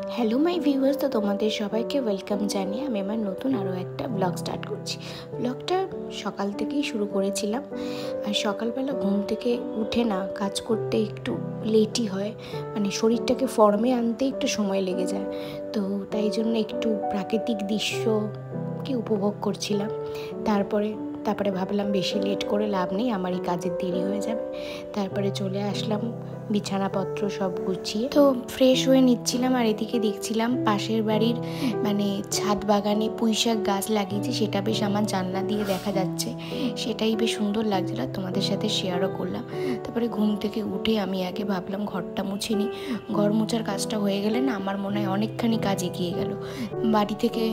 Hello my viewers, তো তোমাদের সবাইকে ওয়েলকাম জানিয়ে আমি আমার নতুন আরও একটা ব্লগ স্টার্ট করছি। ব্লগটা সকাল থেকেই শুরু করেছিলাম। আর সকালবেলা ঘুম থেকে উঠে না কাজ করতে একটু লেটই হয়, মানে শরীরটাকে ফর্মে আনতে একটু সময় লেগে যায়। তো তাই জন্য একটু প্রাকৃতিক দৃশ্যকে উপভোগ করছিলাম। তারপরে ভাবলাম বেশি লেট করে লাভ নেই, আমার এই কাজের দেরি হয়ে যাবে। তারপরে চলে আসলাম বিছানাপত্র সব গুছিয়ে, তো ফ্রেশ হয়ে নিচ্ছিলাম। আর এদিকে দেখছিলাম পাশের বাড়ির মানে ছাদ বাগানে পুঁইশাক গাছ লাগিয়েছি, সেটা বেশ আমার জানলা দিয়ে দেখা যাচ্ছে, সেটাই বেশ সুন্দর লাগছিল, তোমাদের সাথে শেয়ারও করলাম। তারপরে ঘুম থেকে উঠে আমি আগে ভাবলাম ঘরটা মুছে নিই। ঘর মোছার কাজটা হয়ে গেলে না আমার মনে হয় অনেকখানি কাজ এগিয়ে গেল। বাড়ি থেকে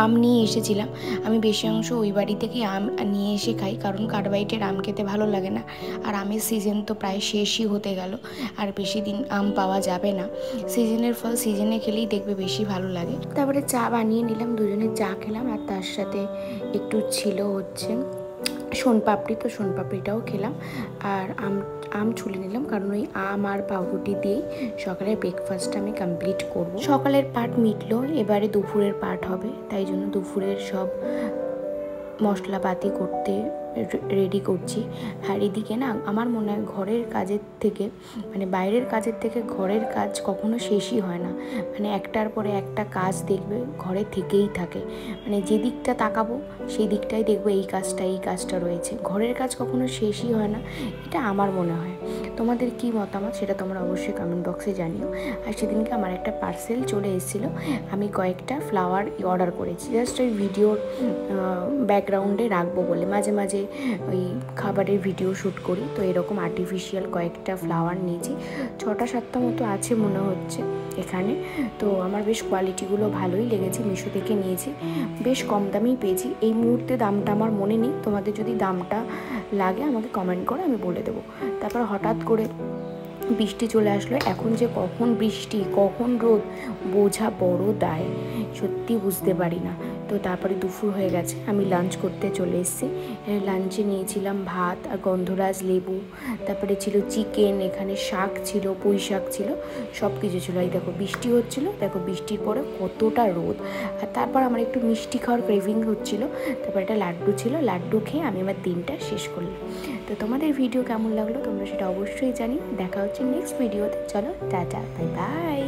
আম নিয়ে এসেছিলাম, আমি বেশি অংশ ওই বাড়ি থেকে আম নিয়ে এসে খাই, কারণ কার্বাইটের আম খেতে ভালো লাগে না। আর আমের সিজন তো প্রায় শেষই হতে গেল, আর বেশি দিন আম পাওয়া যাবে না। সিজনের ফল সিজনে খেলেই দেখবে বেশি ভালো লাগে। তারপরে চা বানিয়ে নিলাম, দুজনে চা খেলাম, আর তার সাথে একটু ছিল হচ্ছে সোনপাপড়ি, তো সোনপাপড়িটাও খেলাম। আর আম ছুলে নিলাম, কারণ ওই আম আর পাউরুটি দিয়েই সকালের ব্রেকফাস্টটা আমি কমপ্লিট করব। সকালের পার্ট মিটলো, এবারে দুপুরের পার্ট হবে, তাই জন্য দুপুরের সব মশলাপাতি করতে রেডি করছি। আর এদিকে না আমার মনে হয় ঘরের কাজের থেকে মানে বাইরের কাজের থেকে ঘরের কাজ কখনো শেষই হয় না, মানে একটার পরে একটা কাজ দেখবে ঘরে থেকেই থাকে, মানে যে দিকটা তাকাবো সেই দিকটাই দেখবো এই কাজটা রয়েছে, ঘরের কাজ কখনো শেষই হয় না, এটা আমার মনে হয়। তোমাদের কি মতামত সেটা তোমরা অবশ্যই কমেন্ট বক্সে জানিও। আর সেদিনকে আমার একটা পার্সেল চলে এসেছিলো, আমি কয়েকটা ফ্লাওয়ার অর্ডার করেছি, জাস্ট ওই ভিডিওর ব্যাকগ্রাউন্ডে রাখবো বলে। মাঝে মাঝে ওই খাবারের ভিডিও শ্যুট করি, তো এরকম আর্টিফিশিয়াল কয়েকটা ফ্লাওয়ার নিয়েছি, 6-7টা মতো আছে মনে হচ্ছে এখানে। তো আমার বেশ কোয়ালিটিগুলো ভালোই লেগেছে, মিশো থেকে নিয়েছি, বেশ কম দামেই পেয়েছি। এই মুহূর্তে দামটা আমার মনে নেই, তোমাদের যদি দামটা লাগে আমাকে কমেন্ট করো, আমি বলে দেবো। তারপর হঠাৎ করে বৃষ্টি চলে আসলো, এখন যে কখন বৃষ্টি কখন রোদ বোঝা বড় দায়, সত্যি বুঝতে পারি না। তো তারপরে দুপুর হয়ে গেছে, আমি লাঞ্চ করতে চলে এসেছি। লাঞ্চে নিয়েছিলাম ভাত আর গন্ধরাজ লেবু, তারপরে ছিল চিকেন, এখানে শাক ছিল, পুঁই শাক ছিল, সব কিছু ছিল। এই দেখো বৃষ্টি হচ্ছিলো, দেখো বৃষ্টির পরে কতটা রোদ। আর তারপর আমার একটু মিষ্টি খাওয়ার ক্রেভিং হচ্ছিলো, তারপর একটা লাড্ডু ছিল, লাড্ডু খেয়ে আমি আমার দিনটা শেষ করলাম। তো তোমাদের ভিডিও কেমন লাগলো তোমরা সেটা অবশ্যই জানি। দেখা হচ্ছে নেক্সট ভিডিওতে, চলো টাটা, বাই বাই।